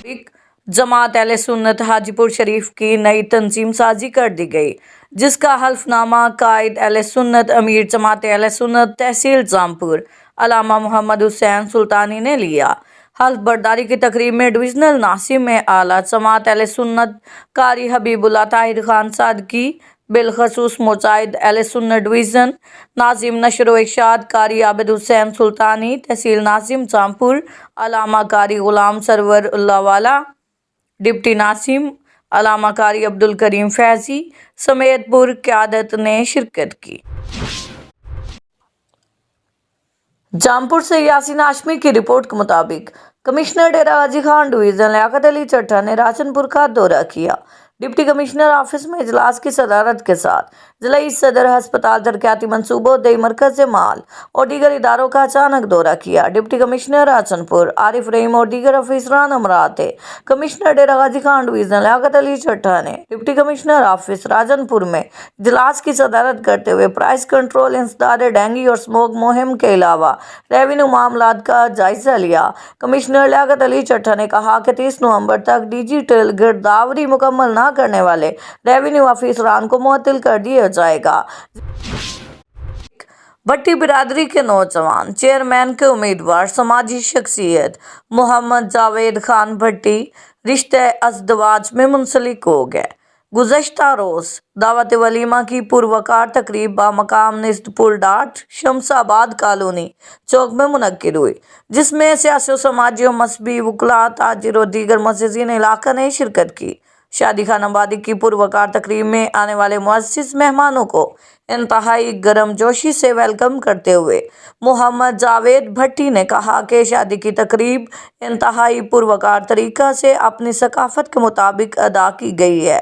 जमात अहले सुन्नत हाजीपुर शरीफ की नई तंजीम साजी कर दी गई, जिसका हल्फनामा कायद अहले सुन्नत अमीर जमात अहले सुन्नत तहसील जामपुर अल्लामा मोहम्मद हुसैन सुल्तानी ने लिया। हल्फ बर्दारी की तकरीब में डिविजनल नासिम में आला जमात अहले सुन्नत कारी हबीबुल्लाह ताहिर खान सादकी, बिलखसूस मुजाहिद अहले सुन्नत डिवीज़न, नाजिम नशर व इरशाद कारी आबिद हुसैन सुल्तानी तहसील नाजिम जामपुर, अल्लामा कारी गुलाम सरवर उल्लाहवाला, डिप्टी नासिम अल्लामा कारी अब्दुल करीम फैजी समेत पुर क़यादत ने शिरकत की। जामपुर से यासीन हाशमी की रिपोर्ट के मुताबिक कमिश्नर डेरा गाजी खान डिवीज़न लियाकत अली चट्टा ने राजनपुर का दौरा किया। डिप्टी कमिश्नर ऑफिस में इजलास की सदारत के साथ जिला सदर अस्पताल तरक्याती मंसूबों दई मरकज माल और दीगर इदारों का अचानक दौरा किया। डिप्टी कमिश्नर राजनपुर आरिफ रहीम और दीगर अफसरान अमरात थे। कमिश्नर डेरा गाजी खान डिवीज़न लियाकत अली चट्टा ने डिप्टी कमिश्नर ऑफिस राजनपुर में इजलास की सदारत करते हुए प्राइस कंट्रोल, इंसदाद डेंगू और स्मोक मुहिम के अलावा रेवेन्यू मामलात का जायजा लिया। कमिश्नर लियाकत अली चट्टा ने कहा कि 30 नवंबर तक डिजिटल गिरदावरी मुकम्मल न करने वाले रेवेन्यू अफसरान को मुअत्तल कर दिया जाएगा। भट्टी बिरादरी के नौजवान चेयरमैन के उम्मीदवार समाजी शख्सियत मोहम्मद जावेद खान भट्टी रिश्ते अज़दवाज में मुंसलिक हो गए। गुज़श्ता रोज़ दावत वलीमा की पुरवकार तकरीब बामकाम निस्तपुर डाट शमसाबाद कॉलोनी चौक में मुनक्किद हुई, जिसमें सियासी, समाजी और मजहबी वकला, ताजिर और दीगर मुअज़्ज़िज़ीन इलाका ने शिरकत की। शादी खानाबादी की पुरवकार तकरीब में आने वाले मुअज़्ज़िज़ मेहमानों को इंतहाई गर्मजोशी से वेलकम करते हुए मोहम्मद जावेद भट्टी ने कहा कि शादी की तकरीब इंतहाई पुरवकार तरीक़ा से अपनी सकाफ़त के मुताबिक अदा की गई है।